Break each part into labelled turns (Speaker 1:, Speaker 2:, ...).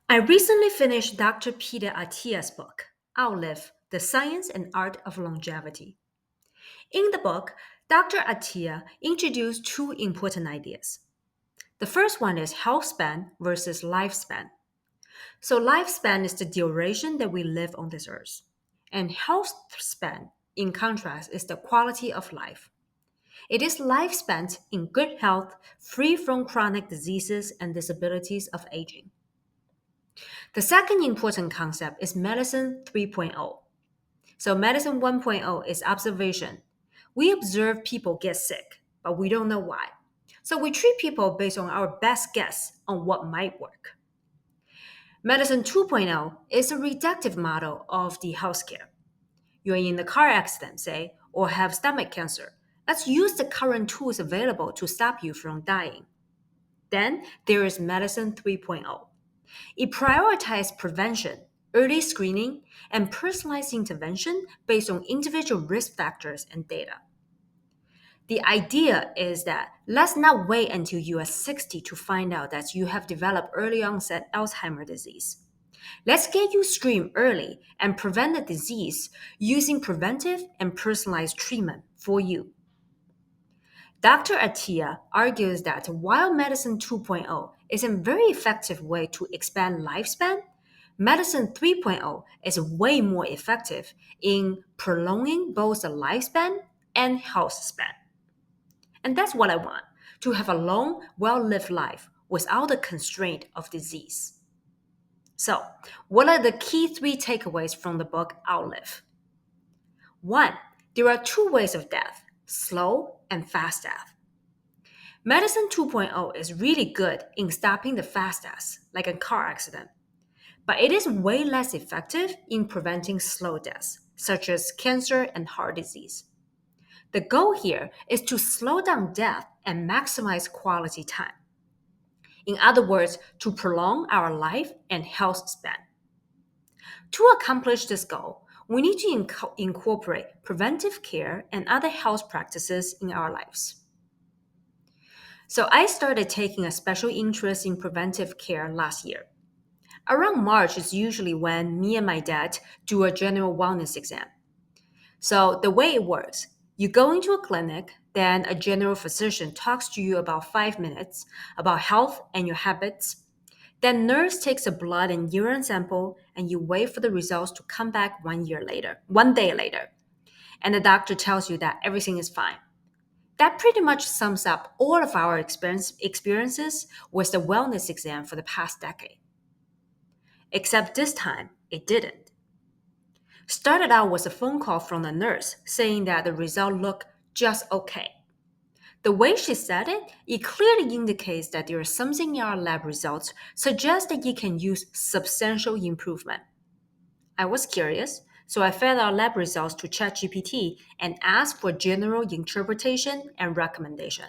Speaker 1: I recently finished Dr. Peter Attia's book, Outlive: The Science and Art of Longevity. In the book, Dr. Attia introduced two important ideas. The first one is health span versus lifespan. So, lifespan is the duration that we live on this earth, and health span, in contrast, is the quality of life. It is life spent in good health, free from chronic diseases and disabilities of aging. The second important concept is medicine 3.0. So, medicine 1.0 is observation. We observe people get sick, but we don't know why. So, we treat people based on our best guess on what might work. Medicine 2.0 is a reductive model of the healthcare. You're in a car accident, say, or have stomach cancer. Let's use the current tools available to stop you from dying. Then there is medicine 3.0. It prioritizes prevention, early screening, and personalized intervention based on individual risk factors and data. The idea is that let's not wait until you are 60 to find out that you have developed early onset Alzheimer's disease. Let's get you screened early and prevent the disease using preventive and personalized treatment for you. Dr. Attia argues that while medicine 2.0 is a very effective way to expand lifespan, medicine 3.0 is way more effective in prolonging both the lifespan and health span. And that's what I want, to have a long, well lived life without the constraint of disease. So, what are the key three takeaways from the book Outlive? One, there are two ways of death: slow and fast death. Medicine 2.0 is really good in stopping the fast deaths, like a car accident, but it is way less effective in preventing slow deaths, such as cancer and heart disease. The goal here is to slow down death and maximize quality time. In other words, to prolong our life and health span. To accomplish this goal, we need to incorporate preventive care and other health practices in our lives. So I started taking a special interest in preventive care last year. Around March is usually when me and my dad do a general wellness exam. So the way it works, you go into a clinic, then a general physician talks to you about 5 minutes about health and your habits. Then nurse takes a blood and urine sample and you wait for the results to come back 1 day later. And the doctor tells you that everything is fine. That pretty much sums up all of our experiences with the wellness exam for the past decade. Except this time, it didn't. Started out with a phone call from the nurse saying that the result looked just okay. The way she said it, it clearly indicates that there is something in our lab results suggest that you can use substantial improvement. I was curious, so I fed our lab results to ChatGPT and asked for general interpretation and recommendation.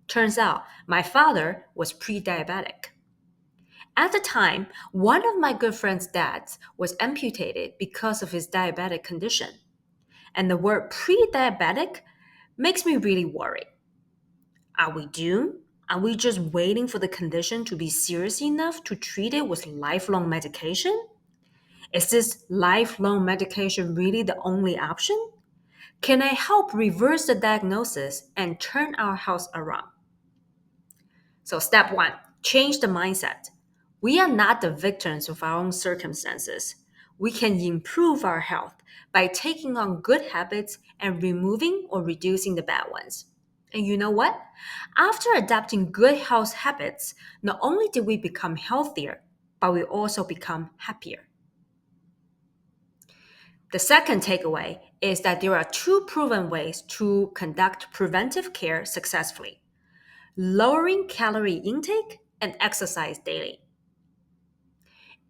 Speaker 1: Turns out my father was pre-diabetic. At the time, one of my good friend's dads was amputated because of his diabetic condition. And the word pre-diabetic makes me really worried. Are we doomed? Are we just waiting for the condition to be serious enough to treat it with lifelong medication? Is this lifelong medication really the only option? Can I help reverse the diagnosis and turn our health around? So, step one, change the mindset. We are not the victims of our own circumstances. We can improve our health by taking on good habits and removing or reducing the bad ones. And you know what? After adopting good health habits, not only did we become healthier, but we also become happier. The second takeaway is that there are two proven ways to conduct preventive care successfully: lowering calorie intake and exercise daily.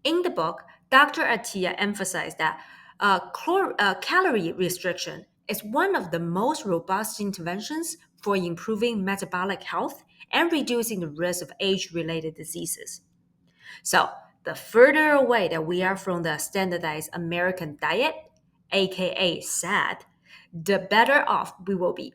Speaker 1: In the book, Dr. Attia emphasized that calorie restriction is one of the most robust interventions for improving metabolic health and reducing the risk of age related diseases. So, the further away that we are from the standardized American diet, aka SAD, the better off we will be.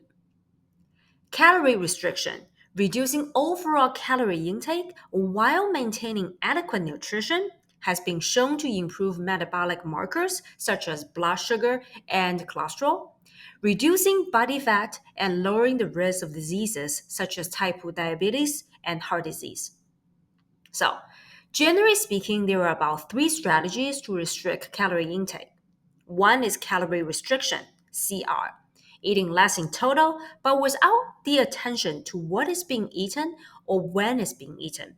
Speaker 1: Calorie restriction Reducing overall calorie intake while maintaining adequate nutrition has been shown to improve metabolic markers such as blood sugar and cholesterol, reducing body fat and lowering the risk of diseases such as type 2 diabetes and heart disease. So, generally speaking, there are about three strategies to restrict calorie intake. One is calorie restriction, CR, eating less in total, but without the attention to what is being eaten or when it's being eaten.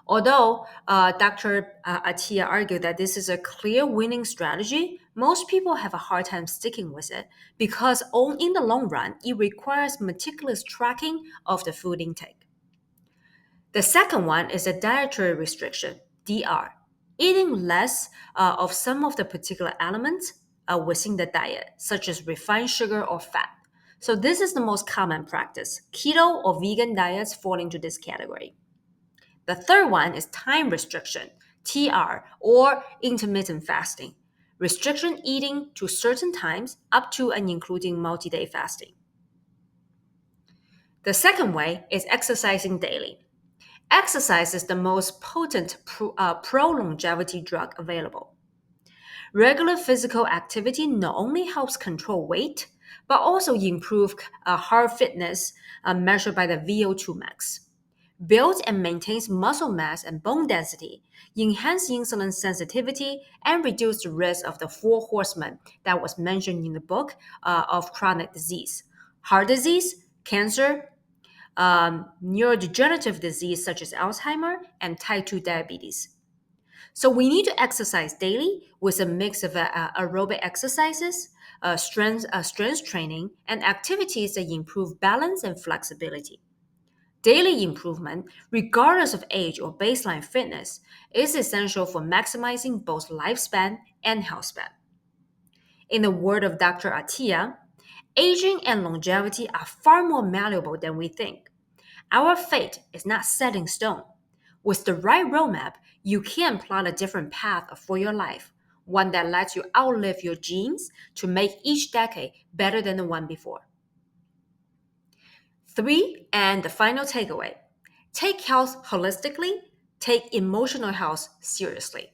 Speaker 1: Although Dr. Attia argued that this is a clear winning strategy, most people have a hard time sticking with it because in the long run, it requires meticulous tracking of the food intake. The second one is a dietary restriction, DR, eating less of some of the particular elements within the diet, such as refined sugar or fat. So, this is the most common practice. Keto or vegan diets fall into this category. The third one is time restriction, TR, or intermittent fasting, restriction eating to certain times up to and including multi day fasting. The second way is exercising daily. Exercise is the most potent pro longevity drug available. Regular physical activity not only helps control weight, but also improve heart fitness measured by the VO2 max. Builds and maintains muscle mass and bone density, enhance insulin sensitivity, and reduce the risk of the four horsemen that was mentioned in the book of chronic disease: heart disease, cancer, neurodegenerative disease such as Alzheimer, and type 2 diabetes. So we need to exercise daily with a mix of aerobic exercises, strength training, and activities that improve balance and flexibility. Daily improvement, regardless of age or baseline fitness, is essential for maximizing both lifespan and health span. In the word of Dr. Attia, aging and longevity are far more malleable than we think. Our fate is not set in stone. With the right roadmap, you can plot a different path for your life, one that lets you outlive your genes to make each decade better than the one before. Three, and the final takeaway: take health holistically, take emotional health seriously.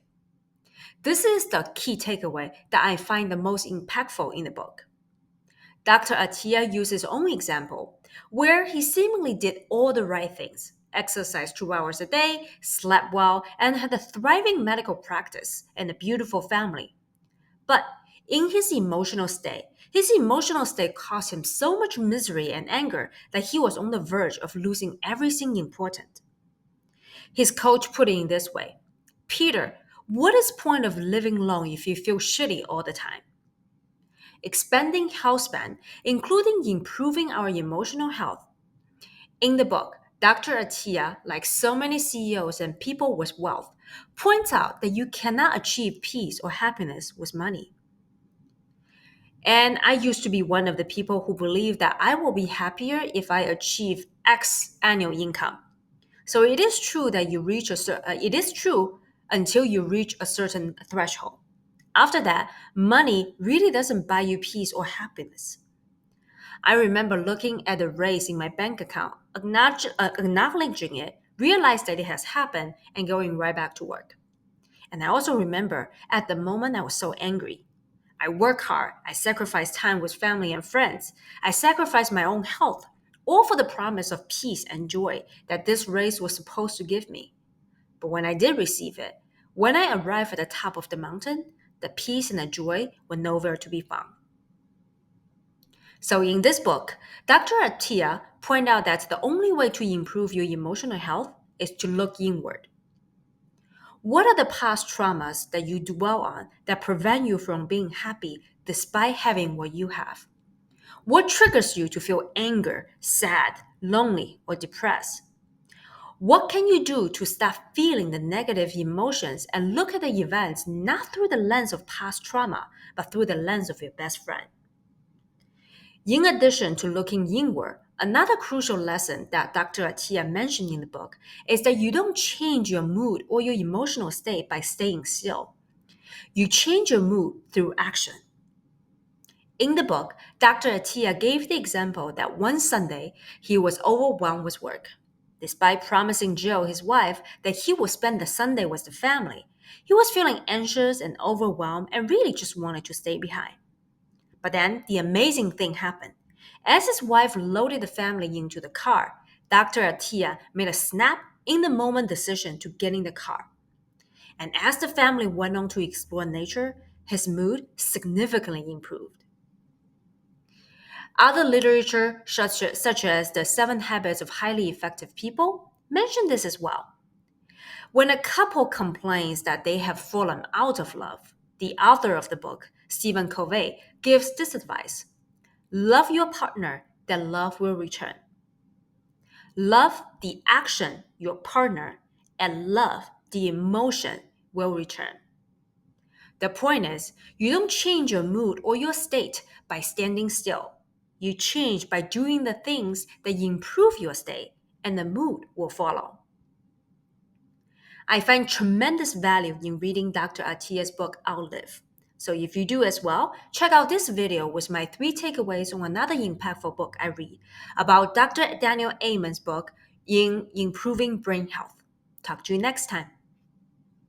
Speaker 1: This is the key takeaway that I find the most impactful in the book. Dr. Attia used his own example, where he seemingly did all the right things: exercised 2 hours a day, slept well, and had a thriving medical practice and a beautiful family. But in his emotional state caused him so much misery and anger that he was on the verge of losing everything important. His coach put it in this way: Peter, what is the point of living long if you feel shitty all the time? Expanding health span, including improving our emotional health. In the book, Dr. Attia, like so many CEOs and people with wealth, points out that you cannot achieve peace or happiness with money. And I used to be one of the people who believed that I will be happier if I achieve X annual income. So it is true that it is true until you reach a certain threshold. After that, money really doesn't buy you peace or happiness. I remember looking at the raise in my bank account, acknowledging it, realized that it has happened, and going right back to work. And I also remember at the moment I was so angry. I work hard, I sacrifice time with family and friends, I sacrifice my own health, all for the promise of peace and joy that this race was supposed to give me. But when I did receive it, when I arrived at the top of the mountain, the peace and the joy were nowhere to be found. So in this book, Dr. Attia pointed out that the only way to improve your emotional health is to look inward. What are the past traumas that you dwell on that prevent you from being happy despite having what you have? What triggers you to feel anger, sad, lonely, or depressed? What can you do to stop feeling the negative emotions and look at the events not through the lens of past trauma, but through the lens of your best friend? In addition to looking inward, another crucial lesson that Dr. Attia mentioned in the book is that you don't change your mood or your emotional state by staying still. You change your mood through action. In the book, Dr. Attia gave the example that one Sunday he was overwhelmed with work. Despite promising Jill, his wife, that he would spend the Sunday with the family, he was feeling anxious and overwhelmed and really just wanted to stay behind. But then the amazing thing happened. As his wife loaded the family into the car, Dr. Attia made a snap in the moment decision to get in the car. And as the family went on to explore nature, his mood significantly improved. Other literature, such as The Seven Habits of Highly Effective People, mention this as well. When a couple complains that they have fallen out of love, the author of the book, Stephen Covey, gives this advice: love your partner, then love will return. Love the action, your partner, and love the emotion will return. The point is, you don't change your mood or your state by standing still. You change by doing the things that improve your state, and the mood will follow. I find tremendous value in reading Dr. Atia's book, Outlive. So if you do as well, check out this video with my 3 takeaways on another impactful book I read about Dr. Daniel Amen's book in Improving Brain Health. Talk to you next time.